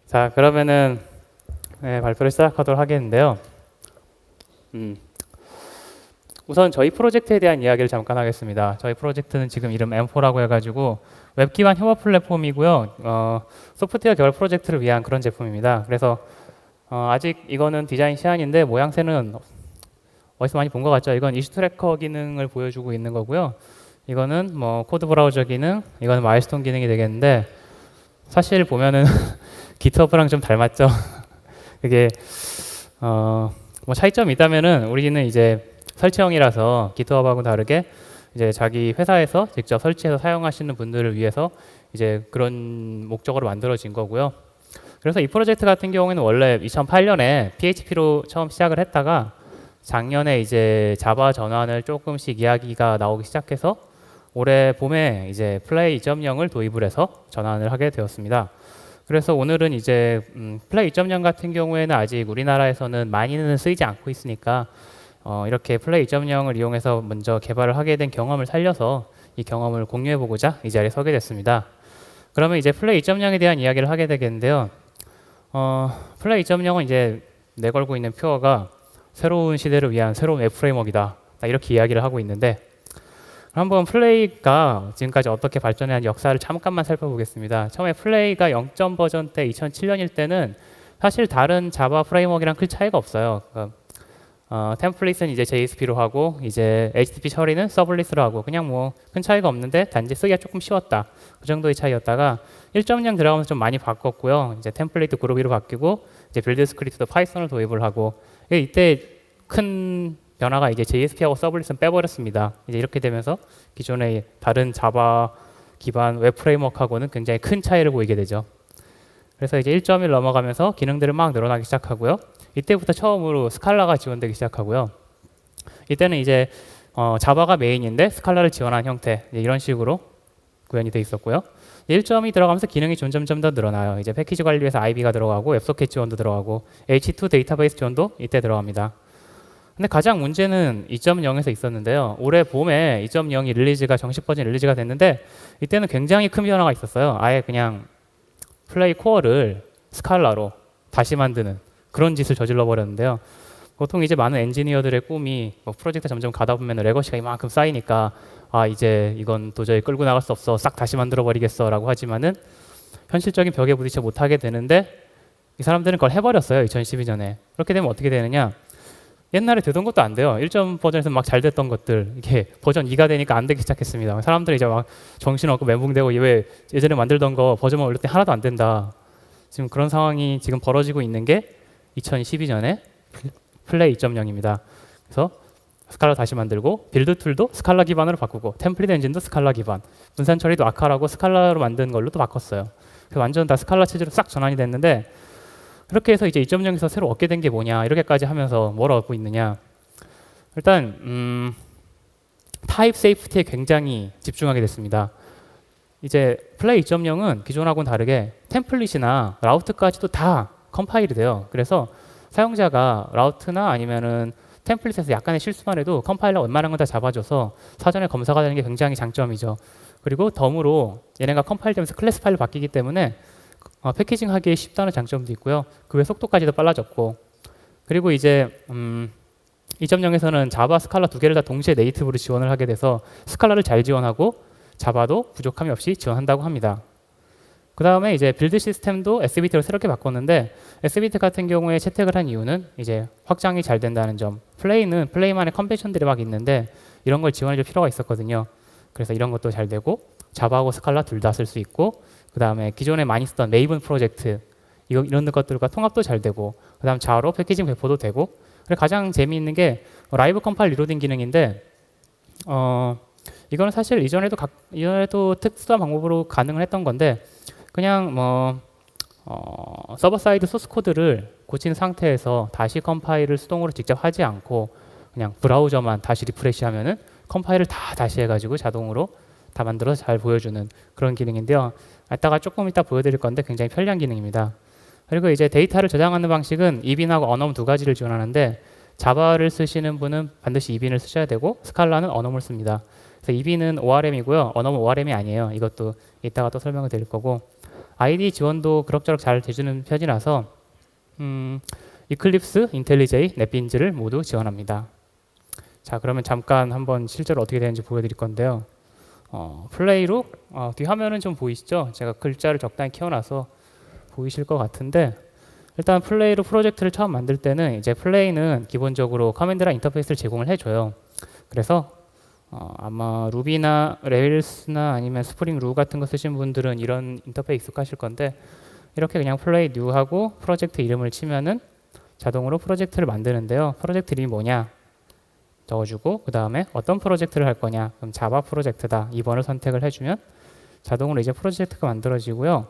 자, 그러면은 발표를 시작하도록 하겠는데요. 우선 저희 프로젝트에 대한 이야기를 잠깐 하겠습니다. 저희 프로젝트는 지금 이름 M4라고 해가지고 웹 기반 협업 플랫폼이고요. 소프트웨어 개발 프로젝트를 위한 그런 제품입니다. 그래서 아직 이거는 디자인 시안인데 모양새는 어디서 많이 본 것 같죠? 이건 이슈 트래커 기능을 보여주고 있는 거고요. 이거는 뭐 코드 브라우저 기능, 이거는 마일스톤 기능이 되겠는데 사실 보면은 GitHub랑 좀 닮았죠. 그게 뭐 차이점이 있다면은 우리는 이제 설치형이라서 GitHub하고 다르게 이제 자기 회사에서 직접 설치해서 사용하시는 분들을 위해서 이제 그런 목적으로 만들어진 거고요. 그래서 이 프로젝트 같은 경우에는 원래 2008년에 PHP로 처음 시작을 했다가 작년에 이제 자바 전환을 조금씩 이야기가 나오기 시작해서 올해 봄에 이제 플레이 2.0을 도입을 해서 전환을 하게 되었습니다. 그래서 오늘은 이제 플레이 2.0 같은 경우에는 아직 우리나라에서는 많이는 쓰이지 않고 있으니까 이렇게 플레이 2.0을 이용해서 먼저 개발을 하게 된 경험을 살려서 이 경험을 공유해보고자 이 자리에 서게 됐습니다. 그러면 이제 플레이 2.0에 대한 이야기를 하게 되겠는데요. 플레이 2.0은 이제 내걸고 있는 표어가 새로운 시대를 위한 새로운 웹 프레임워크이다. 이렇게 이야기를 하고 있는데 한번 플레이가 지금까지 어떻게 발전한 역사를 잠깐만 살펴보겠습니다. 처음에 플레이가 0점 버전 때 2007년일 때는 사실 다른 자바 프레임워크랑 큰 차이가 없어요. 템플릿은 이제 JSP로 하고 이제 HTTP 처리는 서블릿으로 하고 그냥 뭐 큰 차이가 없는데 단지 쓰기가 조금 쉬웠다. 그 정도의 차이였다가 1.0 들어가면서 좀 많이 바꿨고요. 이제 템플릿도 그루비로 바뀌고 이제 빌드 스크립트도 파이썬을 도입을 하고 이때 큰 변화가 이제 JSP하고 서블릿은 빼버렸습니다. 이제 이렇게 되면서 기존의 다른 자바 기반 웹 프레임워크하고는 굉장히 큰 차이를 보이게 되죠. 그래서 이제 1.1 넘어가면서 기능들을 막 늘어나기 시작하고요. 이때부터 처음으로 스칼라가 지원되기 시작하고요. 이때는 이제 자바가 메인인데 스칼라를 지원한 형태 이런 식으로 구현이 돼 있었고요. 1.2 들어가면서 기능이 점점점 더 늘어나요. 이제 패키지 관리에서 IB가 들어가고 웹소켓 지원도 들어가고 H2 데이터베이스 지원도 이때 들어갑니다. 근데 가장 문제는 2.0에서 있었는데요. 올해 봄에 2.0이 릴리즈가 정식 버전 릴리즈가 됐는데 이때는 굉장히 큰 변화가 있었어요. 아예 그냥 플레이 코어를 스칼라로 다시 만드는 그런 짓을 저질러 버렸는데요. 보통 이제 많은 엔지니어들의 꿈이 뭐 프로젝트 점점 가다 보면 레거시가 이만큼 쌓이니까 이제 이건 도저히 끌고 나갈 수 없어 싹 다시 만들어 버리겠어 라고 하지만은 현실적인 벽에 부딪혀 못하게 되는데 이 사람들은 그걸 해버렸어요. 2012년에. 그렇게 되면 어떻게 되느냐, 옛날에 되던 것도 안 돼요. 1점 버전에서 막 잘 됐던 것들 이게 버전 2가 되니까 안 되기 시작했습니다. 사람들이 이제 막 정신없고 멘붕되고 왜 예전에 만들던 거 버전만 올릴 때 하나도 안 된다. 지금 그런 상황이 지금 벌어지고 있는 게 2012년에 플레이 2.0입니다. 그래서 스칼라 다시 만들고 빌드 툴도 스칼라 기반으로 바꾸고 템플릿 엔진도 스칼라 기반, 분산 처리도 아카라고 스칼라로 만든 걸로 또 바꿨어요. 그래서 완전 다 스칼라 체제로 싹 전환이 됐는데 그렇게 해서 이제 2.0에서 새로 얻게 된 게 뭐냐 이렇게까지 하면서 뭘 얻고 있느냐, 일단 타입 세이프티에 굉장히 집중하게 됐습니다. 이제 플레이 2.0은 기존하고는 다르게 템플릿이나 라우트까지도 다 컴파일이 돼요. 그래서 사용자가 라우트나 아니면은 템플릿에서 약간의 실수만 해도 컴파일러 웬만한 건 다 잡아줘서 사전에 검사가 되는 게 굉장히 장점이죠. 그리고 덤으로 얘네가 컴파일되면서 클래스 파일로 바뀌기 때문에 패키징 하기에 쉽다는 장점도 있고요. 그 외 속도까지도 빨라졌고, 그리고 이제 2.0에서는 자바, 스칼라 두 개를 다 동시에 네이티브로 지원을 하게 돼서 스칼라를 잘 지원하고 자바도 부족함이 없이 지원한다고 합니다. 그 다음에 이제 빌드 시스템도 SBT로 새롭게 바꿨는데 SBT 같은 경우에 채택을 한 이유는 이제 확장이 잘 된다는 점. 플레이는 플레이만의 컨벤션들이 막 있는데 이런 걸 지원해줄 필요가 있었거든요. 그래서 이런 것도 잘 되고 자바하고 스칼라 둘 다 쓸 수 있고, 그 다음에 기존에 많이 쓰던 메이븐 프로젝트 이런 것들과 통합도 잘 되고, 그 다음 자로 패키징 배포도 되고, 그리고 가장 재미있는 게 라이브 컴파일 리로딩 기능인데 이거는 사실 이전에도 특수한 방법으로 가능을 했던 건데 그냥 뭐 서버 사이드 소스 코드를 고친 상태에서 다시 컴파일을 수동으로 직접 하지 않고 그냥 브라우저만 다시 리프레시하면은 컴파일을 다 다시 해가지고 자동으로 다 만들어서 잘 보여주는 그런 기능인데요. 조금 이따 보여드릴 건데 굉장히 편리한 기능입니다. 그리고 이제 데이터를 저장하는 방식은 이빈하고 언엄 두 가지를 지원하는데 자바를 쓰시는 분은 반드시 이빈을 쓰셔야 되고 스칼라는 언엄을 씁니다. 그래서 이빈은 ORM이고요. 언엄은 ORM이 아니에요. 이것도 이따가 또 설명을 드릴 거고, IDE 지원도 그럭저럭 잘 돼주는 편이라서 이클립스, 인텔리제이, 넷빈즈를 모두 지원합니다. 자, 그러면 잠깐 한번 실제로 어떻게 되는지 보여드릴 건데요. 플레이로 뒤 화면은 좀 보이시죠? 제가 글자를 적당히 키워놔서 보이실 것 같은데 일단 플레이로 프로젝트를 처음 만들 때는 이제 플레이는 기본적으로 커맨드랑 인터페이스를 제공을 해줘요. 그래서 아마 루비나 레일스나 아니면 스프링 루 같은 거 쓰신 분들은 이런 인터페이스 익숙하실 건데 이렇게 그냥 플레이 뉴 하고 프로젝트 이름을 치면은 자동으로 프로젝트를 만드는데요. 프로젝트 이름이 뭐냐 적어주고 그 다음에 어떤 프로젝트를 할 거냐 그럼 자바 프로젝트다 2번을 선택을 해주면 자동으로 이제 프로젝트가 만들어지고요.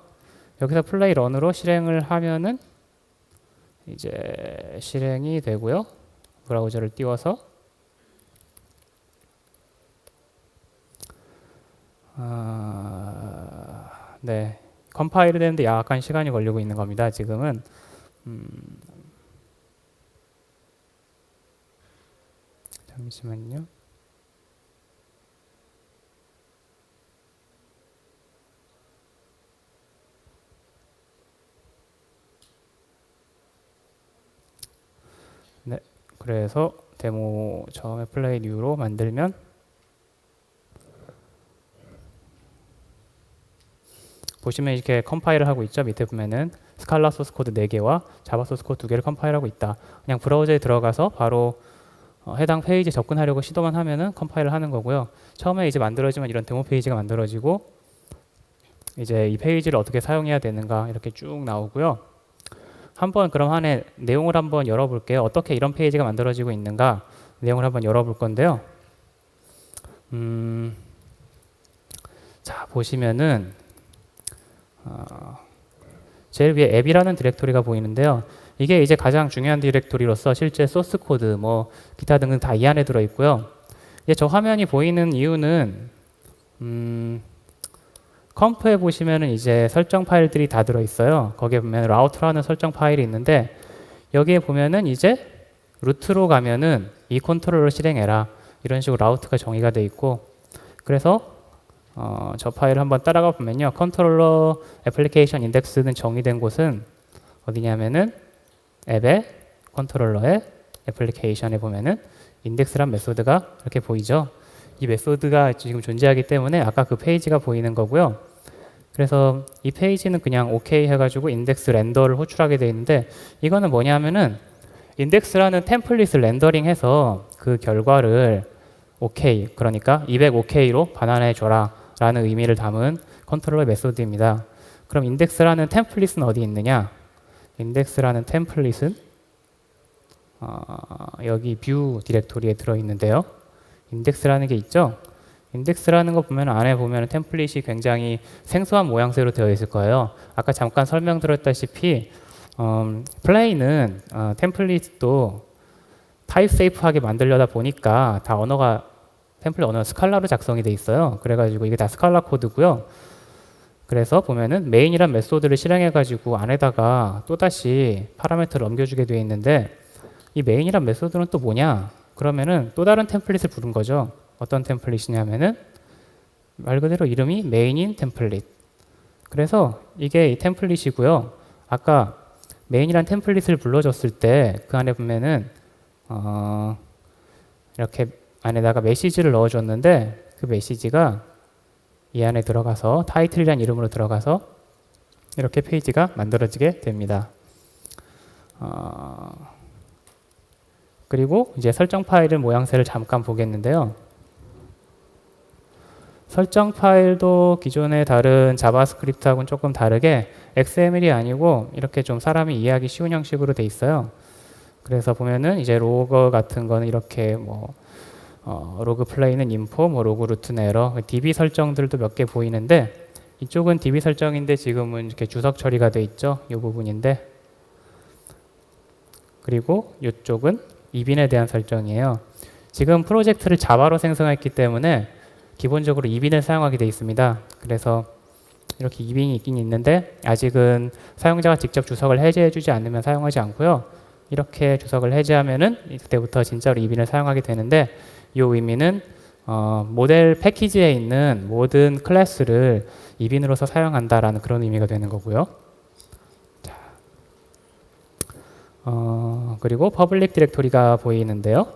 여기서 플레이 런으로 실행을 하면은 이제 실행이 되고요. 브라우저를 띄워서 네, 컴파일이 되는데 약간 시간이 걸리고 있는 겁니다. 지금은 잠시만요. 네, 그래서 데모 처음에 플레이 뉴로 만들면 보시면 이렇게 컴파일을 하고 있죠. 밑에 보면은 스칼라 소스 코드 4개와 자바 소스 코드 2개를 컴파일하고 있다. 그냥 브라우저에 들어가서 바로 해당 페이지에 접근하려고 시도만 하면은 컴파일을 하는 거고요. 처음에 이제 만들어지면 이런 데모 페이지가 만들어지고 이제 이 페이지를 어떻게 사용해야 되는가 이렇게 쭉 나오고요. 한번 그럼 안에 내용을 한번 열어볼게요. 어떻게 이런 페이지가 만들어지고 있는가 내용을 한번 열어볼 건데요. 자 보시면은 제일 위에 앱이라는 디렉토리가 보이는데요. 이게 이제 가장 중요한 디렉토리로서 실제 소스 코드, 뭐 기타 등등 다 이 안에 들어 있고요. 이제 저 화면이 보이는 이유는 컴프에 보시면은 이제 설정 파일들이 다 들어 있어요. 거기에 보면 라우트라는 설정 파일이 있는데 여기에 보면은 이제 루트로 가면은 이 컨트롤러 실행해라 이런 식으로 라우트가 정의가 돼 있고 그래서 저 파일을 한번 따라가 보면요. 컨트롤러 애플리케이션 인덱스는 정의된 곳은 어디냐면은 앱의 컨트롤러의 애플리케이션에 보면은 인덱스란 메소드가 이렇게 보이죠. 이 메소드가 지금 존재하기 때문에 아까 그 페이지가 보이는 거고요. 그래서 이 페이지는 그냥 OK 해가지고 인덱스 렌더를 호출하게 되어 있는데 이거는 뭐냐면은 인덱스라는 템플릿을 렌더링해서 그 결과를 OK, 그러니까 200OK로 반환해 줘라 라는 의미를 담은 컨트롤러 메소드입니다. 그럼 인덱스라는 템플릿은 어디 있느냐? 인덱스라는 템플릿은 여기 뷰 디렉토리에 들어있는데요. 인덱스라는 게 있죠? 인덱스라는 거 보면 안에 보면 템플릿이 굉장히 생소한 모양새로 되어 있을 거예요. 아까 잠깐 설명드렸다시피 플레이는 템플릿도 타입 세이프하게 만들려다 보니까 다 언어가 템플릿 언어 스칼라로 작성이 돼 있어요. 그래가지고 이게 다 스칼라 코드고요. 그래서 보면은 메인이란 메소드를 실행해가지고 안에다가 또다시 파라미터를 넘겨주게 되어 있는데 이 메인이란 메소드는 또 뭐냐? 그러면은 또 다른 템플릿을 부른 거죠. 어떤 템플릿이냐면은 말 그대로 이름이 메인인 템플릿. 그래서 이게 이 템플릿이고요. 아까 메인이란 템플릿을 불러줬을 때 그 안에 보면은 이렇게 안에다가 메시지를 넣어줬는데 그 메시지가 이 안에 들어가서 타이틀이라는 이름으로 들어가서 이렇게 페이지가 만들어지게 됩니다. 그리고 이제 설정 파일의 모양새를 잠깐 보겠는데요. 설정 파일도 기존의 다른 자바스크립트하고는 조금 다르게 XML이 아니고 이렇게 좀 사람이 이해하기 쉬운 형식으로 돼 있어요. 그래서 보면은 이제 로그 같은 거는 이렇게 뭐 로그 플레이는 인포, 뭐 로그 루트는 에러, DB 설정들도 몇 개 보이는데 이쪽은 DB 설정인데 지금은 이렇게 주석 처리가 돼 있죠. 이 부분인데 그리고 이쪽은 이빈에 대한 설정이에요. 지금 프로젝트를 자바로 생성했기 때문에 기본적으로 이빈을 사용하게 돼 있습니다. 그래서 이렇게 이빈이 있긴 있는데 아직은 사용자가 직접 주석을 해제해주지 않으면 사용하지 않고요. 이렇게 주석을 해제하면은 그때부터 진짜로 이빈을 사용하게 되는데 이 의미는 모델 패키지에 있는 모든 클래스를 이빈으로서 사용한다라는 그런 의미가 되는 거고요. 자, 그리고 퍼블릭 디렉토리가 보이는데요.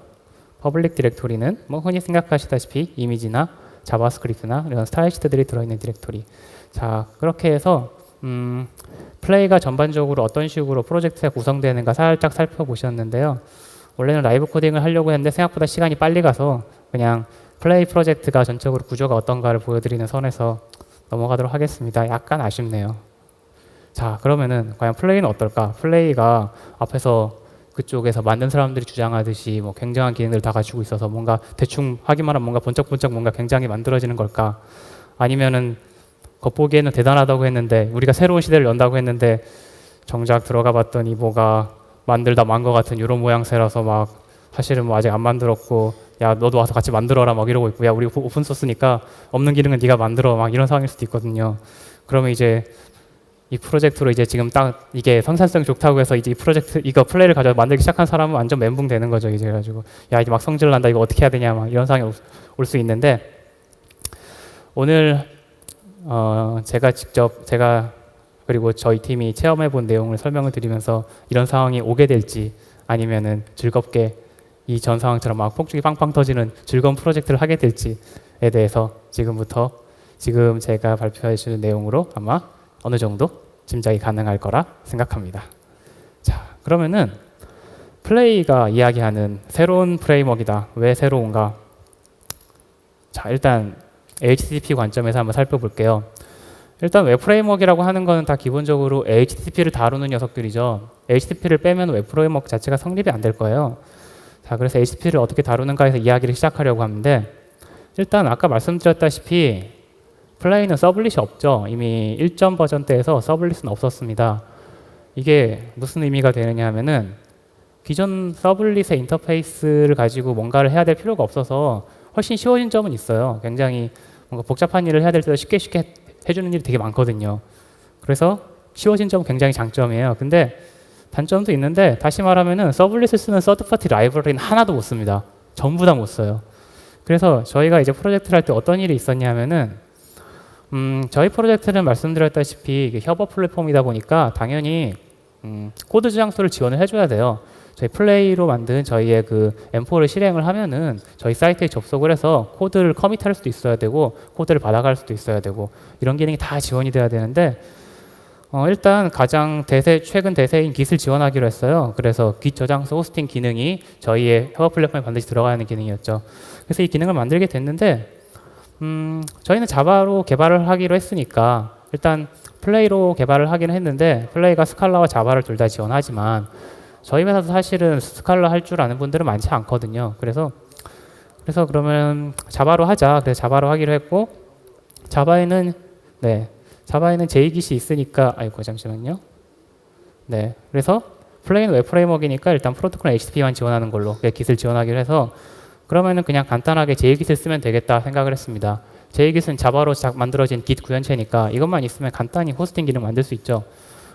퍼블릭 디렉토리는 뭐 흔히 생각하시다시피 이미지나 자바스크립트나 이런 스타일 시트들이 들어있는 디렉토리. 자, 그렇게 해서 플레이가 전반적으로 어떤 식으로 프로젝트가 구성되는가 살짝 살펴보셨는데요. 원래는 라이브 코딩을 하려고 했는데 생각보다 시간이 빨리 가서 그냥 플레이 프로젝트가 전적으로 구조가 어떤가를 보여드리는 선에서 넘어가도록 하겠습니다. 약간 아쉽네요. 자, 그러면은 과연 플레이는 어떨까? 플레이가 앞에서 그쪽에서 만든 사람들이 주장하듯이 뭐 굉장한 기능들을 다 가지고 있어서 뭔가 대충 하기만 하면 뭔가 번쩍번쩍 뭔가 굉장히 만들어지는 걸까? 아니면은 겉보기에는 대단하다고 했는데 우리가 새로운 시대를 연다고 했는데 정작 들어가 봤더니 뭐가 만들다 만 것 같은 이런 모양새라서 막 사실은 뭐 아직 안 만들었고 야 너도 와서 같이 만들어라 막 이러고 있고 야 우리 오픈소스니까 없는 기능은 네가 만들어 막 이런 상황일 수도 있거든요. 그러면 이제 이 프로젝트로 이제 지금 딱 이게 생산성이 좋다고 해서 이제 이 프로젝트 이거 플레이를 가지고 만들기 시작한 사람은 완전 멘붕 되는 거죠. 이제 그래가지고 야 이제 막 성질 난다 이거 어떻게 해야 되냐 막 이런 상황이 올 수 있는데 오늘 제가 그리고 저희 팀이 체험해 본 내용을 설명을 드리면서 이런 상황이 오게 될지 아니면은 즐겁게 이 전 상황처럼 막 폭죽이 빵빵 터지는 즐거운 프로젝트를 하게 될지에 대해서 지금 제가 발표해 주는 내용으로 아마 어느 정도 짐작이 가능할 거라 생각합니다. 자, 그러면은 플레이가 이야기하는 새로운 프레임워크이다. 왜 새로운가? 자, 일단 HTTP 관점에서 한번 살펴볼게요. 일단 웹 프레임워크라고 하는 거는 다 기본적으로 HTTP를 다루는 녀석들이죠. HTTP를 빼면 웹 프레임워크 자체가 성립이 안 될 거예요. 자, 그래서 HTTP를 어떻게 다루는가에서 이야기를 시작하려고 하는데 일단 아까 말씀드렸다시피 플레이는 서블릿이 없죠. 이미 1점 버전 때에서 서블릿은 없었습니다. 이게 무슨 의미가 되느냐 하면은 기존 서블릿의 인터페이스를 가지고 뭔가를 해야 될 필요가 없어서 훨씬 쉬워진 점은 있어요. 굉장히 뭔가 복잡한 일을 해야 될 때도 쉽게 해주는 일이 되게 많거든요. 그래서 쉬워진 점은 굉장히 장점이에요. 근데 단점도 있는데 다시 말하면은 서블릿을 쓰는 서드파티 라이브러리는 하나도 못 씁니다. 전부 다 못 써요. 그래서 저희가 이제 프로젝트를 할 때 어떤 일이 있었냐 하면은 저희 프로젝트는 말씀드렸다시피 이게 협업 플랫폼이다 보니까 당연히 코드 저장소를 지원을 해줘야 돼요. 저희 플레이로 만든 저희의 그 M4를 실행을 하면은 저희 사이트에 접속을 해서 코드를 커밋할 수도 있어야 되고 코드를 받아갈 수도 있어야 되고 이런 기능이 다 지원이 돼야 되는데 일단 가장 최근 대세인 Git을 지원하기로 했어요. 그래서 Git 저장소 호스팅 기능이 저희의 협업 플랫폼에 반드시 들어가야 하는 기능이었죠. 그래서 이 기능을 만들게 됐는데 저희는 자바로 개발을 하기로 했으니까 일단 플레이로 개발을 하기는 했는데 플레이가 스칼라와 자바를 둘 다 지원하지만 저희 회사도 사실은 스칼라 할 줄 아는 분들은 많지 않거든요. 그래서 그러면 자바로 하자. 그래서 자바로 하기로 했고 자바에는 JGit이 있으니까 아이고 잠시만요. 네, 그래서 플레이는 웹 프레임워크이니까 일단 프로토콜 HTTP만 지원하는 걸로 Git을 지원하기로 해서 그러면은 그냥 간단하게 JGit을 쓰면 되겠다 생각을 했습니다. JGit은 자바로 만들어진 Git 구현체니까 이것만 있으면 간단히 호스팅 기능 만들 수 있죠.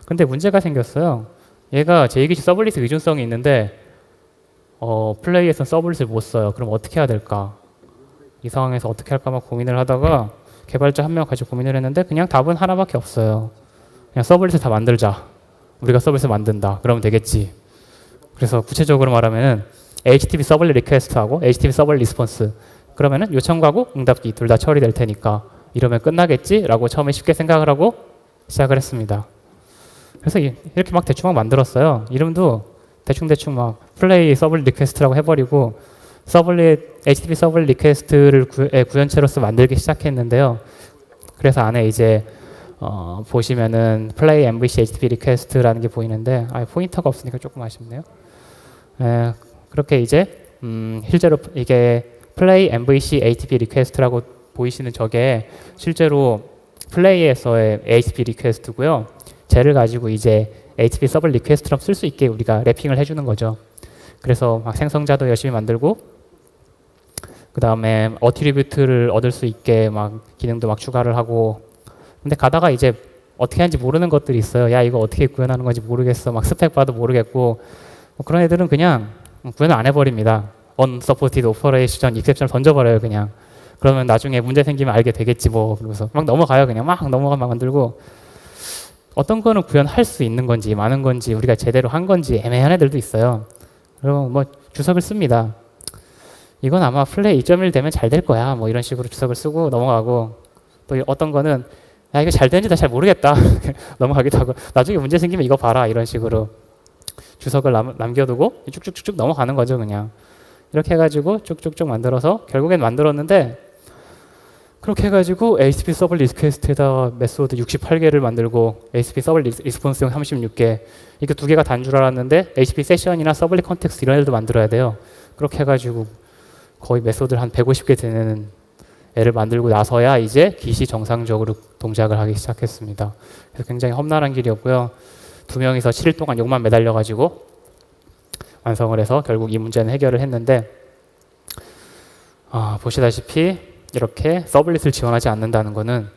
근데 문제가 생겼어요. 얘가 JGit 서블릿 의존성이 있는데 플레이에서는 서블릿을 못 써요. 그럼 어떻게 해야 될까? 이 상황에서 어떻게 할까 막 고민을 하다가 개발자 한 명 가지고 고민을 했는데 그냥 답은 하나밖에 없어요. 그냥 서블릿을 다 만들자. 우리가 서블릿을 만든다. 그러면 되겠지. 그래서 구체적으로 말하면은 HTTP 서블릿 리퀘스트하고 HTTP 서블릿 리스폰스 그러면은 요청하고 응답기 둘 다 처리될 테니까 이러면 끝나겠지라고 처음에 쉽게 생각을 하고 시작을 했습니다. 그래서 이렇게 막 대충 막 만들었어요. 이름도 대충 막 플레이 서블릿 리퀘스트라고 해버리고 HTTP 서블릿 리퀘스트를 구현체로서 만들기 시작했는데요. 그래서 안에 이제 보시면은 플레이 MVC HTTP 리퀘스트라는 게 보이는데 포인터가 없으니까 조금 아쉽네요. 그렇게 이제 실제로 이게 플레이 MVC HTTP 리퀘스트라고 보이시는 저게 실제로 플레이에서의 HTTP 리퀘스트고요. 쟤를 가지고 이제 HTTP 서블 리퀘스트처럼 쓸 수 있게 우리가 래핑을 해주는 거죠. 그래서 막 생성자도 열심히 만들고 그 다음에 어트리뷰트를 얻을 수 있게 막 기능도 막 추가를 하고 근데 가다가 이제 어떻게 하는지 모르는 것들이 있어요. 야 이거 어떻게 구현하는 건지 모르겠어. 막 스펙 봐도 모르겠고 뭐 그런 애들은 그냥 구현을 안 해버립니다. unsupported operation, exception을 던져버려요 그냥. 그러면 나중에 문제 생기면 알게 되겠지 뭐. 그러면서 막 넘어가요. 그냥 막 넘어가 만들고 어떤 거는 구현할 수 있는 건지 많은 건지 우리가 제대로 한 건지 애매한 애들도 있어요. 그럼 뭐 주석을 씁니다. 이건 아마 플레이 2.1 되면 잘 될 거야. 뭐 이런 식으로 주석을 쓰고 넘어가고 또 어떤 거는 야 이거 잘 되는지 나 잘 모르겠다. 넘어가기도 하고 나중에 문제 생기면 이거 봐라 이런 식으로 주석을 남겨두고 쭉쭉쭉쭉 넘어가는 거죠 그냥. 이렇게 해가지고 쭉쭉쭉 만들어서 결국엔 만들었는데 그렇게 해가지고 HTTP 서버 리퀘스트에다 메소드 68개를 만들고 HTTP 서버 리스폰스용 36개 이게 두 개가 단 줄 알았는데 HTTP 세션이나 서블릿 컨텍스트 이런 애들도 만들어야 돼요. 그렇게 해가지고 거의 메소드를 한 150개 되는 애를 만들고 나서야 이제 깃이 정상적으로 동작을 하기 시작했습니다. 그래서 굉장히 험난한 길이었고요. 두 명이서 7일 동안 욕만 매달려가지고 완성을 해서 결국 이 문제는 해결을 했는데 보시다시피 이렇게 서블릿을 지원하지 않는다는 것은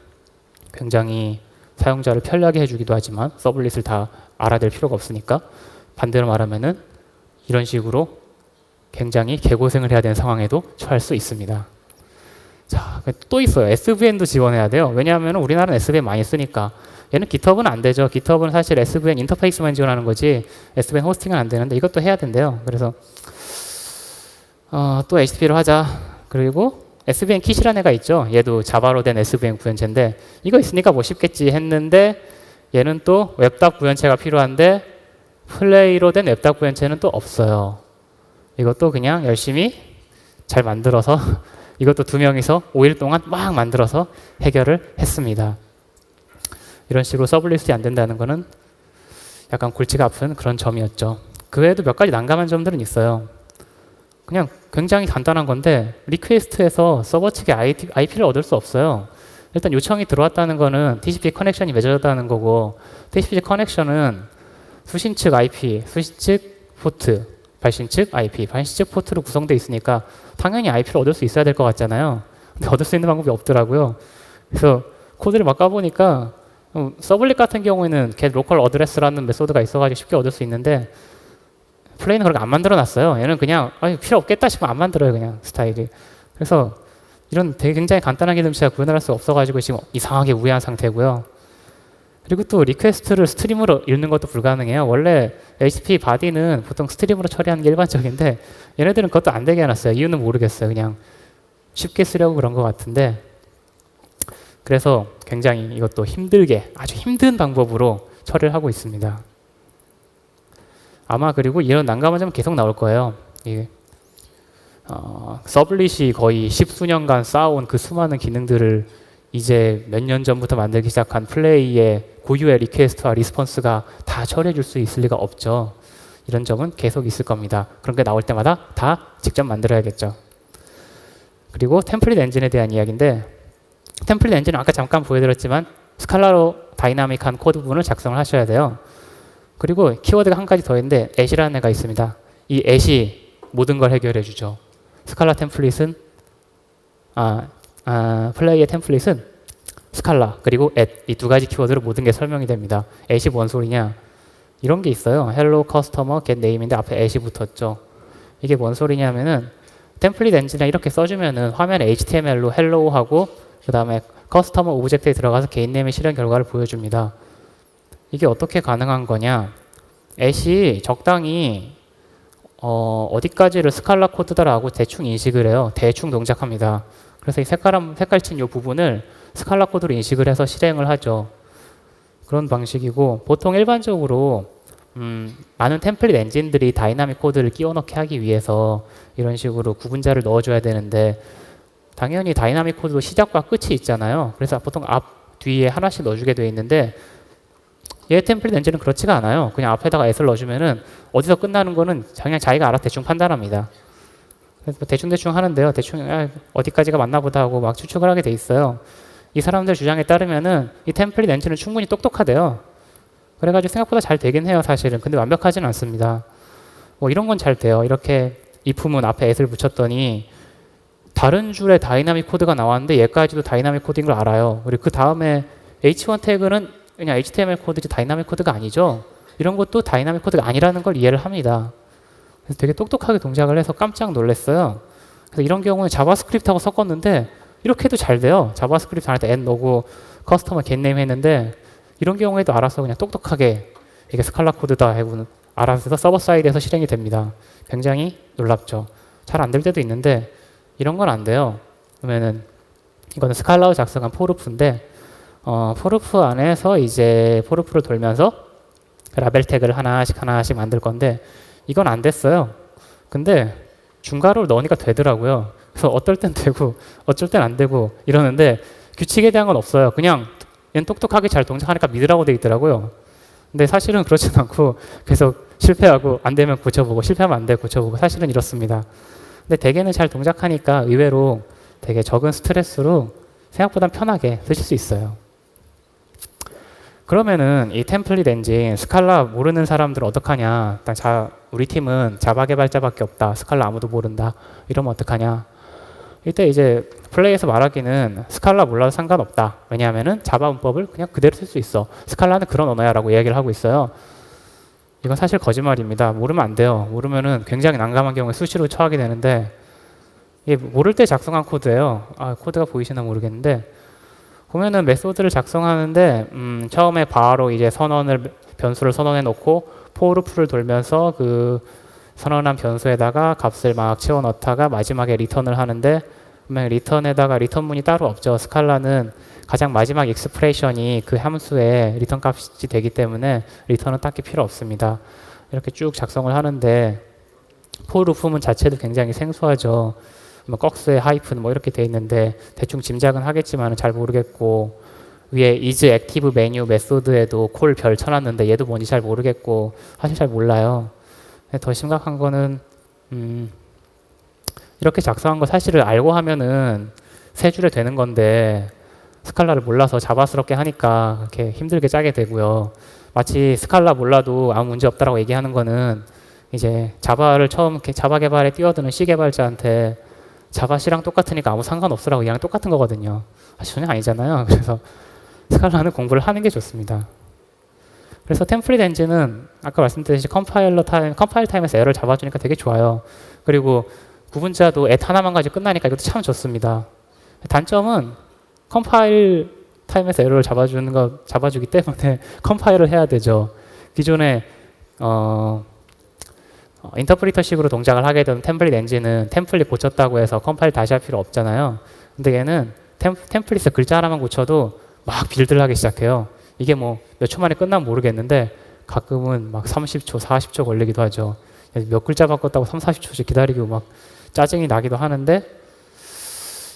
굉장히 사용자를 편리하게 해주기도 하지만 서블릿을 다 알아댈 필요가 없으니까 반대로 말하면은 이런 식으로 굉장히 개고생을 해야 되는 상황에도 처할 수 있습니다. 자, 또 있어요. SVN도 지원해야 돼요. 왜냐하면 우리나라는 SVN 많이 쓰니까. 얘는 GitHub은 안 되죠. GitHub은 사실 SVN 인터페이스만 지원하는 거지 SVN 호스팅은 안 되는데 이것도 해야 된대요. 그래서 또 HTTP로 하자. 그리고 SVN 킷이라는 애가 있죠. 얘도 자바로 된 SVN 구현체인데 이거 있으니까 뭐 쉽겠지 했는데 얘는 또 웹답 구현체가 필요한데 플레이로 된 웹답 구현체는 또 없어요. 이것도 그냥 열심히 잘 만들어서 이것도 두 명이서 5일 동안 막 만들어서 해결을 했습니다. 이런 식으로 서블릿이 안 된다는 거는 약간 골치가 아픈 그런 점이었죠. 그 외에도 몇 가지 난감한 점들은 있어요. 그냥 굉장히 간단한 건데 리퀘스트에서 서버 측의 IP를 얻을 수 없어요. 일단 요청이 들어왔다는 거는 TCP 커넥션이 맺어졌다는 거고 TCP 커넥션은 수신 측 IP, 수신 측 포트, 발신 측 IP, 발신 측 포트로 구성되어 있으니까 당연히 IP를 얻을 수 있어야 될 것 같잖아요. 근데 얻을 수 있는 방법이 없더라고요. 그래서 코드를 막 까보니까 서블릿 같은 경우에는 get local address라는 메소드가 있어가지고 쉽게 얻을 수 있는데 플레이는 그렇게 안 만들어놨어요. 얘는 그냥 필요 없겠다 싶으면 안 만들어요. 그냥 스타일이. 그래서 이런 되게 굉장히 간단한 기능치가 구현을 할 수 없어가지고 지금 이상하게 우회한 상태고요. 그리고 또 리퀘스트를 스트림으로 읽는 것도 불가능해요. 원래 HTTP 바디는 보통 스트림으로 처리하는 게 일반적인데 얘네들은 그것도 안 되게 해놨어요. 이유는 모르겠어요. 그냥 쉽게 쓰려고 그런 것 같은데 그래서 굉장히 이것도 힘들게 아주 힘든 방법으로 처리를 하고 있습니다. 아마 그리고 이런 난감한 점은 계속 나올 거예요. 서블릿이 거의 십수년간 쌓아온 그 수많은 기능들을 이제 몇 년 전부터 만들기 시작한 플레이의 고유의 리퀘스트와 리스폰스가 다 처리해 줄 수 있을 리가 없죠. 이런 점은 계속 있을 겁니다. 그런 게 나올 때마다 다 직접 만들어야겠죠. 그리고 템플릿 엔진에 대한 이야기인데 템플릿 엔진은 아까 잠깐 보여드렸지만 스칼라로 다이나믹한 코드 부분을 작성을 하셔야 돼요. 그리고 키워드가 한 가지 더 있는데 at이라는 애가 있습니다. 이 at이 모든 걸 해결해 주죠. 스칼라 템플릿은 플레이의 템플릿은 스칼라 그리고 at 이 두 가지 키워드로 모든 게 설명이 됩니다. at이 뭔 소리냐? 이런 게 있어요. hello customer get name인데 앞에 at이 붙었죠. 이게 뭔 소리냐면은 템플릿 엔진에 이렇게 써주면은 화면에 HTML로 hello 하고 그 다음에 커스터머 오브젝트에 들어가서 개인 네임의 실행 결과를 보여줍니다. 이게 어떻게 가능한 거냐? at이 적당히 어디까지를 스칼라 코드다라고 대충 인식을 해요. 대충 동작합니다. 그래서 이 색깔 친 이 부분을 스칼라 코드로 인식을 해서 실행을 하죠. 그런 방식이고 보통 일반적으로 많은 템플릿 엔진들이 다이나믹 코드를 끼워 넣게 하기 위해서 이런 식으로 구분자를 넣어줘야 되는데 당연히 다이나믹 코드도 시작과 끝이 있잖아요. 그래서 보통 앞, 뒤에 하나씩 넣어주게 되어 있는데 얘 템플릿 엔진은 그렇지가 않아요. 그냥 앞에다가 s를 넣어주면은 어디서 끝나는 거는 그냥 자기가 알아서 대충 판단합니다. 그래서 대충 하는데요. 대충 어디까지가 맞나 보다 하고 막 추측을 하게 돼 있어요. 이 사람들 주장에 따르면은 이 템플릿 엔진은 충분히 똑똑하대요. 그래가지고 생각보다 잘 되긴 해요, 사실은. 근데 완벽하지는 않습니다. 뭐 이런 건 잘 돼요. 이렇게 if문 앞에 s를 붙였더니 다른 줄에 다이나믹 코드가 나왔는데 얘까지도 다이나믹 코드인 걸 알아요. 그리고 그 다음에 h1 태그는 그냥 HTML 코드지 다이나믹 코드가 아니죠. 이런 것도 다이나믹 코드가 아니라는 걸 이해를 합니다. 그래서 되게 똑똑하게 동작을 해서 깜짝 놀랐어요. 그래서 이런 경우는 자바스크립트하고 섞었는데 이렇게 해도 잘 돼요. 자바스크립트 안에 add 넣고 커스터머 겟네임 했는데 이런 경우에도 알아서 그냥 똑똑하게 이게 스칼라 코드다 하고 알아서 서버 사이드에서 실행이 됩니다. 굉장히 놀랍죠. 잘 안 될 때도 있는데 이런 건 안 돼요. 그러면은 이거는 스칼라로 작성한 포르프인데 포르프 안에서 이제 포르프를 돌면서 라벨 태그를 하나씩 만들 건데 이건 안 됐어요. 근데 중괄호를 넣으니까 되더라고요. 그래서 어떨 땐 되고 어쩔 땐 안 되고 이러는데 규칙에 대한 건 없어요. 그냥 얘는 똑똑하게 잘 동작하니까 믿으라고 돼 있더라고요. 근데 사실은 그렇진 않고 계속 실패하고 안 되면 고쳐보고 실패하면 안 돼 고쳐보고 사실은 이렇습니다. 근데 대개는 잘 동작하니까 의외로 되게 적은 스트레스로 생각보다 편하게 쓰실 수 있어요. 그러면은 이 템플릿 엔진 스칼라 모르는 사람들 어떡하냐? 우리 팀은 자바 개발자밖에 없다. 스칼라 아무도 모른다. 이러면 어떡하냐? 이때 이제 플레이에서 말하기는 스칼라 몰라도 상관없다. 왜냐하면은 자바 문법을 그냥 그대로 쓸 수 있어. 스칼라는 그런 언어야라고 이야기를 하고 있어요. 이건 사실 거짓말입니다. 모르면 안 돼요. 모르면은 굉장히 난감한 경우에 수시로 처하게 되는데 이게 모를 때 작성한 코드예요. 코드가 보이시나 모르겠는데 보면은 메소드를 작성하는데 처음에 바로 이제 변수를 선언해 놓고 포르프를 돌면서 그 선언한 변수에다가 값을 막 채워 넣다가 마지막에 리턴을 하는데 리턴에다가 리턴 문이 따로 없죠. 스칼라는 가장 마지막 익스프레션이 그 함수의 리턴 값이 되기 때문에 리턴은 딱히 필요 없습니다. 이렇게 쭉 작성을 하는데 포르프문 자체도 굉장히 생소하죠. 뭐 꺽스에 하이픈 뭐 이렇게 돼 있는데 대충 짐작은 하겠지만 잘 모르겠고 위에 is active menu 메소드에도 콜 별 쳐놨는데 얘도 뭔지 잘 모르겠고 사실 잘 몰라요. 더 심각한 거는 이렇게 작성한 거 사실을 알고 하면은 세 줄에 되는 건데 스칼라를 몰라서 자바스럽게 하니까 그렇게 힘들게 짜게 되고요. 마치 스칼라 몰라도 아무 문제 없다라고 얘기하는 거는 이제 자바를 처음 자바 개발에 뛰어드는 C 개발자한테 자바 C랑 똑같으니까 아무 상관없으라고 얘기하는 똑같은 거거든요. 전혀 아니잖아요. 그래서 스칼라는 공부를 하는 게 좋습니다. 그래서 템플릿 엔진은 아까 말씀드렸듯이 컴파일 타임에서 에러를 잡아주니까 되게 좋아요. 그리고 구분자도 at 하나만 가지고 끝나니까 이것도 참 좋습니다. 단점은 컴파일 타임에서 에러를 잡아주기 때문에 컴파일을 해야 되죠. 기존에 인터프리터식으로 동작을 하게 되는 템플릿 엔진은 템플릿 고쳤다고 해서 컴파일 다시 할 필요 없잖아요. 근데 얘는 템플릿에 글자 하나만 고쳐도 막 빌드를 하기 시작해요. 이게 뭐 몇 초 만에 끝나면 모르겠는데 가끔은 막 30초, 40초 걸리기도 하죠. 몇 글자 바꿨다고 3, 40초씩 기다리고 막 짜증이 나기도 하는데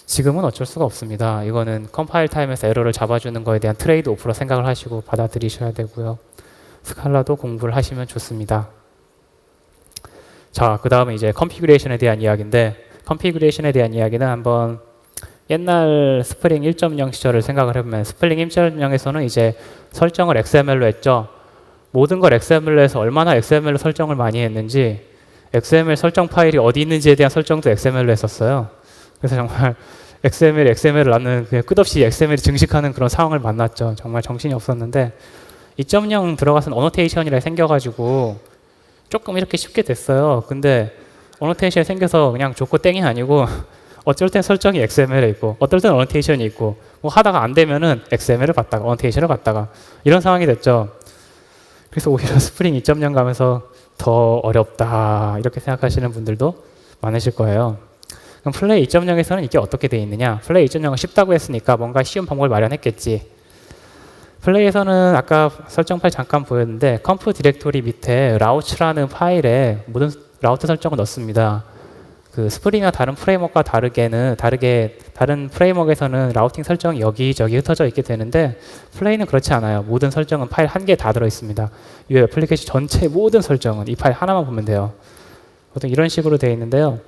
지금은 어쩔 수가 없습니다. 이거는 컴파일 타임에서 에러를 잡아주는 거에 대한 트레이드 오프로 생각을 하시고 받아들이셔야 되고요. 스칼라도 공부를 하시면 좋습니다. 자, 그 다음에 이제 컨피그레이션에 대한 이야기인데 컨피그레이션에 대한 이야기는 한번 옛날 스프링 1.0 시절을 생각을 해보면 스프링 1.0에서는 이제 설정을 XML로 했죠. 모든 걸 XML로 해서 얼마나 XML로 설정을 많이 했는지 XML 설정 파일이 어디 있는지에 대한 설정도 XML로 했었어요. 그래서 정말 XML을 낳는 그냥 끝없이 XML이 증식하는 그런 상황을 만났죠. 정말 정신이 없었는데 2.0 들어가서 어노테이션이라 생겨가지고 조금 이렇게 쉽게 됐어요. 근데 어노테이션이 생겨서 그냥 좋고 땡이 아니고 어쩔 땐 설정이 XML에 있고 어떨 땐 어노테이션이 있고 뭐 하다가 안 되면은 XML을 받다가 어노테이션을 받다가 이런 상황이 됐죠. 그래서 오히려 스프링 2.0 가면서 더 어렵다 이렇게 생각하시는 분들도 많으실 거예요. 그럼 플레이 2.0에서는 이게 어떻게 돼 있느냐? 플레이 2.0은 쉽다고 했으니까 뭔가 쉬운 방법을 마련했겠지. 플레이에서는 아까 설정 파일 잠깐 보였는데 컴프 디렉토리 밑에 라우츠라는 파일에 모든 라우트 설정을 넣습니다. 그 스프링이나 다른 프레임워크와 다르게 다른 프레임워크에서는 라우팅 설정이 여기저기 흩어져 있게 되는데 플레이는 그렇지 않아요. 모든 설정은 파일 한 개에 다 들어 있습니다. 이 애플리케이션 전체 모든 설정은 이 파일 하나만 보면 돼요. 보통 이런 식으로 되어 있는데요.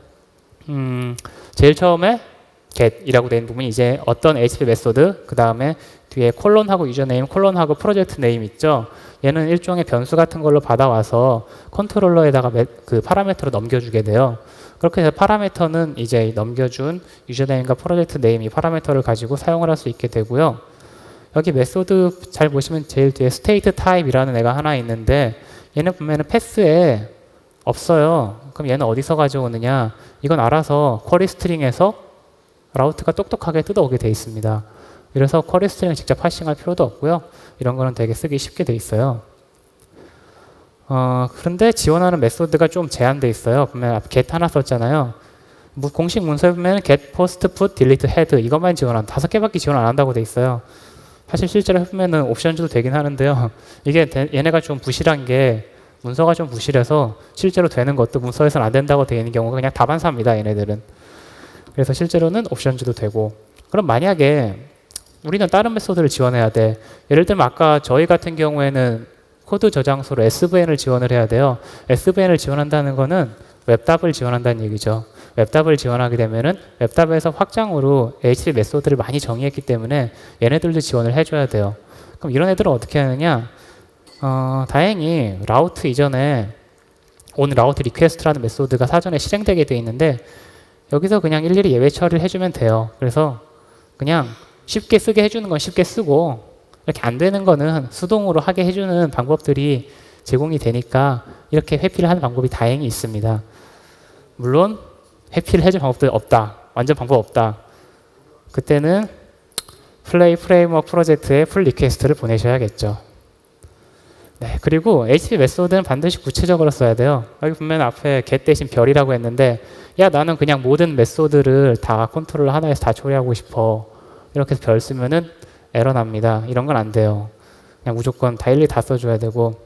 제일 처음에 get이라고 되어 있는 부분이 이제 어떤 HTTP 메소드, 그 다음에 뒤에 콜론하고 유저네임, 콜론하고 프로젝트 네임 있죠. 얘는 일종의 변수 같은 걸로 받아와서 컨트롤러에다가 그 파라미터로 넘겨주게 돼요. 그렇게 해서 파라미터는 이제 넘겨준 유저네임과 프로젝트 네임 이 파라미터를 가지고 사용을 할 수 있게 되고요. 여기 메소드 잘 보시면 제일 뒤에 state type이라는 애가 하나 있는데 얘는 보면은 패스에 없어요. 그럼 얘는 어디서 가져오느냐? 이건 알아서 쿼리 스트링에서 라우트가 똑똑하게 뜯어오게 돼 있습니다. 그래서 쿼리 스트링을 직접 하싱할 필요도 없고요. 이런 거는 되게 쓰기 쉽게 돼 있어요. 그런데 지원하는 메소드가 좀 제한돼 있어요. 보면 get 하나 썼잖아요. 뭐 공식 문서에 보면 get, post, put, delete, head 이것만 지원한다. 5개밖에 지원 안 한다고 돼 있어요. 사실 실제로 해보면은 옵션즈도 되긴 하는데요. 이게 얘네가 좀 부실한 게 문서가 좀 부실해서 실제로 되는 것도 문서에서는 안 된다고 되어 있는 경우가 그냥 다반사입니다. 얘네들은. 그래서 실제로는 옵션즈도 되고. 그럼 만약에 우리는 다른 메소드를 지원해야 돼. 예를 들면 아까 저희 같은 경우에는 코드 저장소로 SVN을 지원을 해야 돼요. SVN을 지원한다는 거는 웹답을 지원한다는 얘기죠. 웹답을 지원하게 되면은 웹답에서 확장으로 HTTP 메소드를 많이 정의했기 때문에 얘네들도 지원을 해줘야 돼요. 그럼 이런 애들은 어떻게 하느냐? 다행히 라우트 이전에 on route request라는 메소드가 사전에 실행되게 돼 있는데 여기서 그냥 일일이 예외 처리를 해주면 돼요. 그래서 그냥 쉽게 쓰게 해주는 건 쉽게 쓰고 이렇게 안 되는 거는 수동으로 하게 해주는 방법들이 제공이 되니까 이렇게 회피를 하는 방법이 다행히 있습니다. 물론 회피를 해줄 방법도 없다. 완전 방법 없다. 그때는 플레이 프레임워크 프로젝트에 풀 리퀘스트를 보내셔야겠죠. 네, 그리고 HTTP 메소드는 반드시 구체적으로 써야 돼요. 여기 보면 앞에 get 대신 별이라고 했는데 야 나는 그냥 모든 메소드를 다 컨트롤 하나에서 다 처리하고 싶어. 이렇게 해서 별 쓰면은 에러 납니다. 이런 건 안 돼요. 그냥 무조건 다 일일이 다 써줘야 되고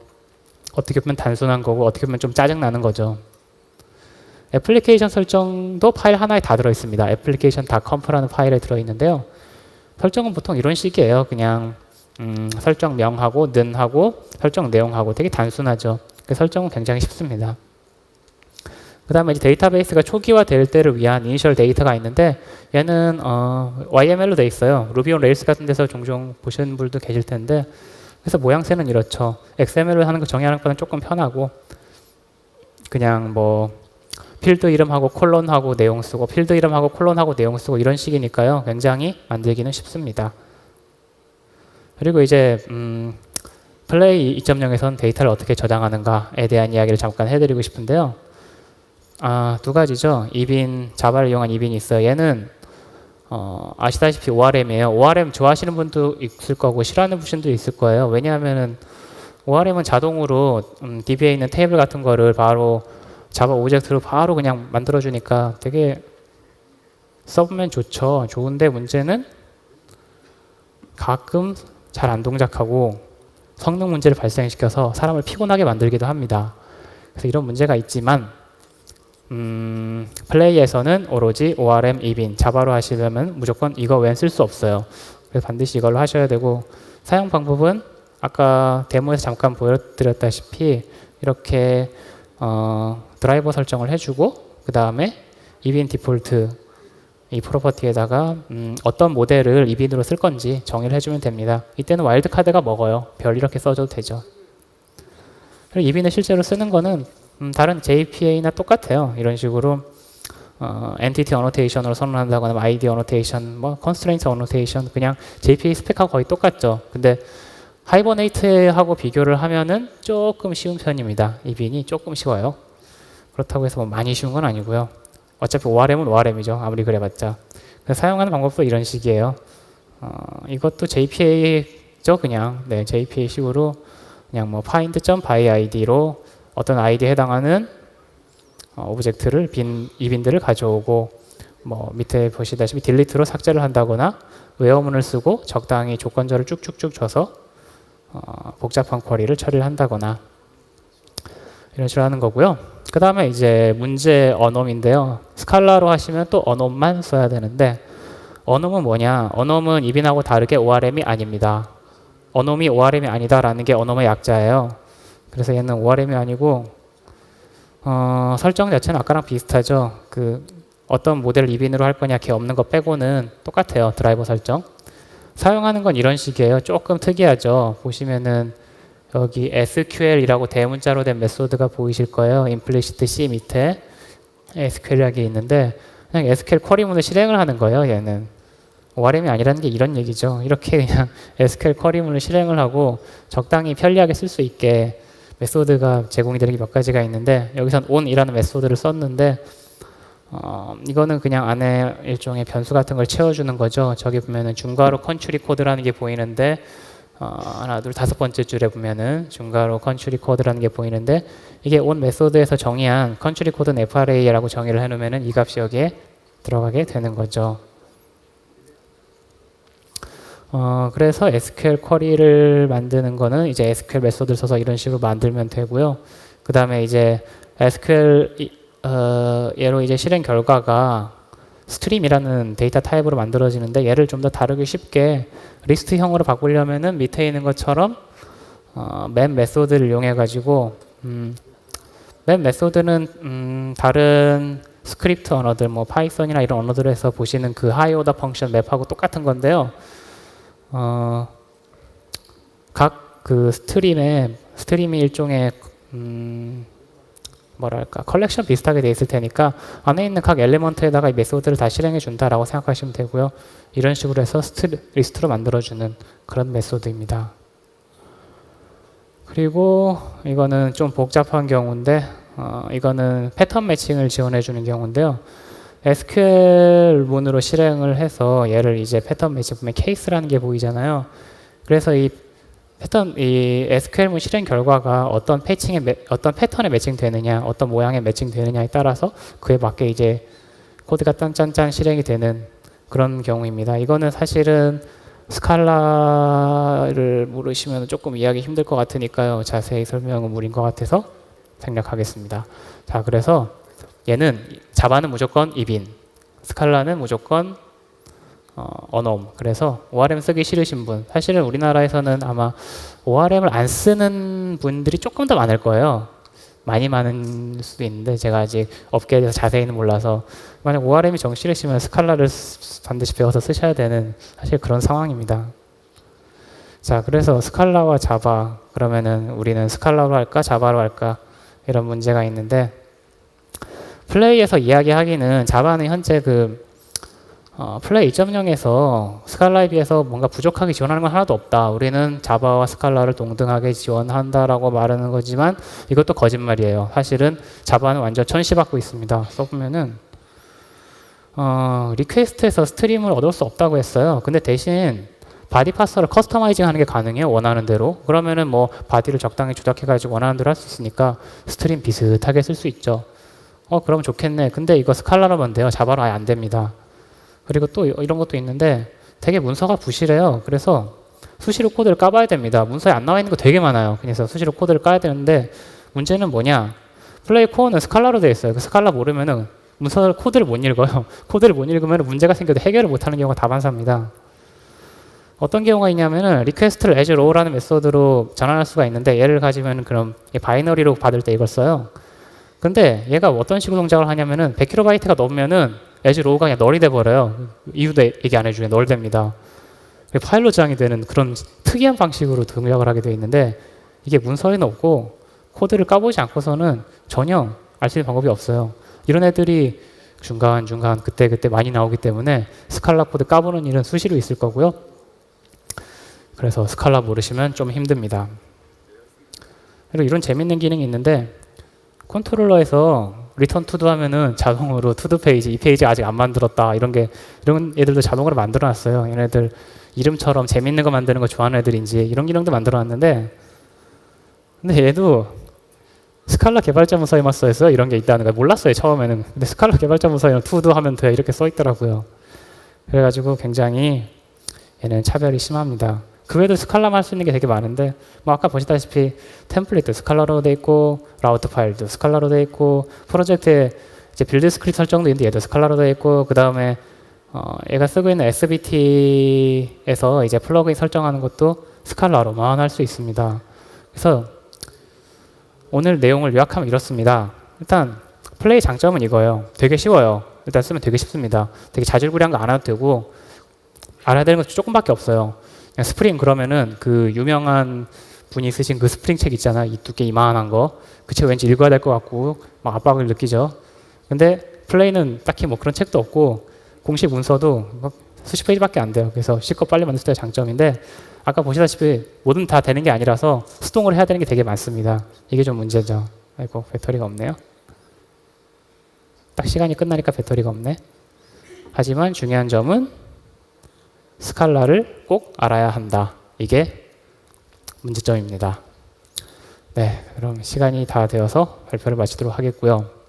어떻게 보면 단순한 거고 어떻게 보면 좀 짜증나는 거죠. 애플리케이션 설정도 파일 하나에 다 들어있습니다. application.comp라는 파일에 들어있는데요. 설정은 보통 이런 식이에요. 그냥 설정명하고 는하고 설정 내용하고 되게 단순하죠. 그 설정은 굉장히 쉽습니다. 그 다음에 이제 데이터베이스가 초기화될 때를 위한 이니셜 데이터가 있는데 얘는 YML로 돼 있어요. 루비 온 레일스 같은 데서 종종 보시는 분들도 계실 텐데 그래서 모양새는 이렇죠. XML로 하는 거 정의하는 것보다는 조금 편하고 그냥 뭐 필드 이름하고 콜론하고 내용 쓰고 필드 이름하고 콜론하고 내용 쓰고 이런 식이니까요. 굉장히 만들기는 쉽습니다. 그리고 이제 플레이 2.0에서는 데이터를 어떻게 저장하는가에 대한 이야기를 잠깐 해드리고 싶은데요. 두 가지죠. 이빈, 자바를 이용한 이빈이 있어요. 얘는 아시다시피 ORM이에요. ORM 좋아하시는 분도 있을 거고 싫어하는 분도 있을 거예요. 왜냐하면은 ORM은 자동으로 DB에 있는 테이블 같은 거를 바로 자바 오브젝트로 바로 그냥 만들어주니까 되게 써보면 좋죠. 좋은데 문제는 가끔 잘 안 동작하고 성능 문제를 발생시켜서 사람을 피곤하게 만들기도 합니다. 그래서 이런 문제가 있지만 플레이에서는 오로지 ORM, 이빈, 자바로 하시려면 무조건 이거 외엔 쓸 수 없어요. 그래서 반드시 이걸로 하셔야 되고 사용 방법은 아까 데모에서 잠깐 보여드렸다시피 이렇게 드라이버 설정을 해주고 그 다음에 이빈 디폴트 이 프로퍼티에다가 어떤 모델을 이빈으로 쓸 건지 정의를 해주면 됩니다. 이때는 와일드 카드가 먹어요. 별 이렇게 써줘도 되죠. 그리고 이빈을 실제로 쓰는 거는 다른 JPA나 똑같아요. 이런 식으로 엔티티 어노테이션으로 선언한다거나 ID 어노테이션, 뭐 컨스트레인트 어노테이션 그냥 JPA 스펙하고 거의 똑같죠. 근데 하이버네이트하고 비교를 하면은 조금 쉬운 편입니다. 이빈이 조금 쉬워요. 그렇다고 해서 뭐 많이 쉬운 건 아니고요. 어차피 ORM은 ORM이죠. 아무리 그래봤자. 그래서 사용하는 방법도 이런 식이에요. 이것도 JPA죠. 그냥 네, JPA 식으로 그냥 뭐 find.byid로 어떤 아이디에 해당하는 오브젝트를 이빈들을 가져오고 뭐 밑에 보시다시피 딜리트로 삭제를 한다거나 웨어문을 쓰고 적당히 조건절을 쭉쭉쭉 줘서 복잡한 쿼리를 처리를 한다거나 이런 식으로 하는 거고요. 그 다음에 이제 문제 어놈인데요. 스칼라로 하시면 또 어놈만 써야 되는데 어놈은 뭐냐? 어놈은 이빈하고 다르게 ORM이 아닙니다. 어놈이 ORM이 아니다라는 게 어놈의 약자예요. 그래서 얘는 ORM이 아니고 설정 자체는 아까랑 비슷하죠. 그 어떤 모델을 이빈으로 할 거냐 걔 없는 거 빼고는 똑같아요. 드라이버 설정. 사용하는 건 이런 식이에요. 조금 특이하죠. 보시면은 여기 SQL이라고 대문자로 된 메소드가 보이실 거예요. implicit C 밑에 SQL이라는 게 있는데 그냥 SQL 쿼리문을 실행을 하는 거예요. 얘는 ORM이 아니라는 게 이런 얘기죠. 이렇게 그냥 SQL 쿼리문을 실행을 하고 적당히 편리하게 쓸 수 있게 메소드가 제공이 되는 게 몇 가지가 있는데 여기선 on이라는 메소드를 썼는데 이거는 그냥 안에 일종의 변수 같은 걸 채워주는 거죠. 저기 보면은 중괄호 컨트리 코드라는 게 보이는데 하나, 둘, 다섯 번째 줄에 보면은 중괄호 컨트리 코드라는 게 보이는데 이게 온 메소드에서 정의한 컨트리 코드는 FRA라고 정의를 해놓으면은 이 값이 여기에 들어가게 되는 거죠. 그래서 SQL 쿼리를 만드는 거는 이제 SQL 메소드를 써서 이런 식으로 만들면 되고요. 그 다음에 이제 SQL 얘로 이제 실행 결과가 스트림이라는 데이터 타입으로 만들어지는데 얘를 좀 더 다루기 쉽게 리스트형으로 바꾸려면은 밑에 있는 것처럼 맨 메소드를 이용해 가지고 맨 메소드는 다른 스크립트 언어들 뭐 파이썬이나 이런 언어들에서 보시는 그 하이 오더 펑션 맵하고 똑같은 건데요. 각 그 스트림이 일종의 뭐랄까 컬렉션 비슷하게 돼 있을 테니까 안에 있는 각 엘리먼트에다가 이 메소드를 다 실행해 준다라고 생각하시면 되고요. 이런 식으로 해서 리스트로 만들어주는 그런 메소드입니다. 그리고 이거는 좀 복잡한 경우인데 이거는 패턴 매칭을 지원해 주는 경우인데요. SQL 문으로 실행을 해서 얘를 이제 패턴 매칭 보면 케이스라는 게 보이잖아요. 그래서 이 SQL문 실행 결과가 어떤 어떤 패턴에 매칭되느냐, 어떤 모양에 매칭되느냐에 따라서 그에 맞게 이제 코드가 짠짠짠 실행이 되는 그런 경우입니다. 이거는 사실은 스칼라를 모르시면 조금 이해하기 힘들 것 같으니까요. 자세히 설명은 무리인 것 같아서 생략하겠습니다. 자, 그래서 얘는 자바는 무조건 이빈, 스칼라는 무조건 어놈. 그래서 ORM 쓰기 싫으신 분, 사실은 우리나라에서는 아마 ORM을 안 쓰는 분들이 조금 더 많을 거예요. 많은 수도 있는데 제가 아직 업계에 대해서 자세히는 몰라서 만약 ORM이 정 싫으시면 스칼라를 반드시 배워서 쓰셔야 되는 사실 그런 상황입니다. 자, 그래서 스칼라와 자바 그러면은 우리는 스칼라로 할까 자바로 할까 이런 문제가 있는데 플레이에서 이야기하기는 자바는 현재 플레이 2.0에서 스칼라에 비해서 뭔가 부족하게 지원하는 건 하나도 없다. 우리는 자바와 스칼라를 동등하게 지원한다라고 말하는 거지만 이것도 거짓말이에요. 사실은 자바는 완전 천시받고 있습니다. 써보면은 리퀘스트에서 스트림을 얻을 수 없다고 했어요. 근데 대신 바디 파서를 커스터마이징 하는 게 가능해요. 원하는 대로. 그러면은 뭐 바디를 적당히 조작해가지고 원하는 대로 할 수 있으니까 스트림 비슷하게 쓸 수 있죠. 그럼 좋겠네. 근데 이거 스칼라로 하면 돼요. 자바로 아예 안 됩니다. 그리고 또 이런 것도 있는데 되게 문서가 부실해요. 그래서 수시로 코드를 까봐야 됩니다. 문서에 안 나와 있는 거 되게 많아요. 그래서 수시로 코드를 까야 되는데 문제는 뭐냐? 플레이 코어는 스칼라로 되어 있어요. 그 스칼라 모르면은 문서 코드를 못 읽어요. 코드를 못 읽으면 문제가 생겨도 해결을 못하는 경우가 다반사입니다. 어떤 경우가 있냐면은 리퀘스트를 as row라는 메소드로 전환할 수가 있는데 얘를 가지면 그럼 바이너리로 받을 때 이걸 써요. 근데 얘가 어떤 식으로 동작을 하냐면은 100kb가 넘으면은 as row가 그냥 널이 돼버려요. 이유도 얘기 안 해주네. 널 됩니다. 파일로 저장이 되는 그런 특이한 방식으로 동작을 하게 되어 있는데 이게 문서에는 없고 코드를 까보지 않고서는 전혀 알 수 있는 방법이 없어요. 이런 애들이 중간중간 그때 많이 나오기 때문에 스칼라 코드 까보는 일은 수시로 있을 거고요. 그래서 스칼라 모르시면 좀 힘듭니다. 그리고 이런 재밌는 기능이 있는데 컨트롤러에서 리턴 투두 하면은 자동으로 투두 페이지, 이 페이지 아직 안 만들었다 이런 애들도 자동으로 만들어 놨어요. 얘네들 이름처럼 재밌는 거 만드는 거 좋아하는 애들인지 이런 기능도 만들어 놨는데 근데 얘도 스칼라 개발자 문서에만 써 있어요. 이런 게 있다는 걸 몰랐어요. 처음에는. 근데 스칼라 개발자 문서에는 투두 하면 돼 이렇게 써 있더라고요. 그래가지고 굉장히 얘는 차별이 심합니다. 그 외에도 스칼라만 할 수 있는 게 되게 많은데 뭐 아까 보시다시피 템플릿도 스칼라로 돼 있고 라우트 파일도 스칼라로 돼 있고 프로젝트에 이제 빌드 스크립트 설정도 있는데 얘도 스칼라로 돼 있고 그 다음에 얘가 쓰고 있는 SBT에서 이제 플러그인 설정하는 것도 스칼라로만 할 수 있습니다. 그래서 오늘 내용을 요약하면 이렇습니다. 일단 플레이 장점은 이거예요. 되게 쉬워요. 일단 쓰면 되게 쉽습니다. 되게 자질구레한 거 안 해도 되고 알아야 되는 것 조금밖에 없어요. 그냥 스프링 그러면은 그 유명한 분이 쓰신 그 스프링 책 있잖아. 이 두께 이만한 거. 그 책 왠지 읽어야 될 것 같고 막 압박을 느끼죠. 근데 플레이는 딱히 뭐 그런 책도 없고 공식 문서도 뭐 수십 페이지밖에 안 돼요. 그래서 쉽고 빨리 만들 수 있다는 장점인데 아까 보시다시피 뭐든 다 되는 게 아니라서 수동으로 해야 되는 게 되게 많습니다. 이게 좀 문제죠. 아이고 배터리가 없네요. 딱 시간이 끝나니까 배터리가 없네. 하지만 중요한 점은 스칼라를 꼭 알아야 한다. 이게 문제점입니다. 네, 그럼 시간이 다 되어서 발표를 마치도록 하겠고요.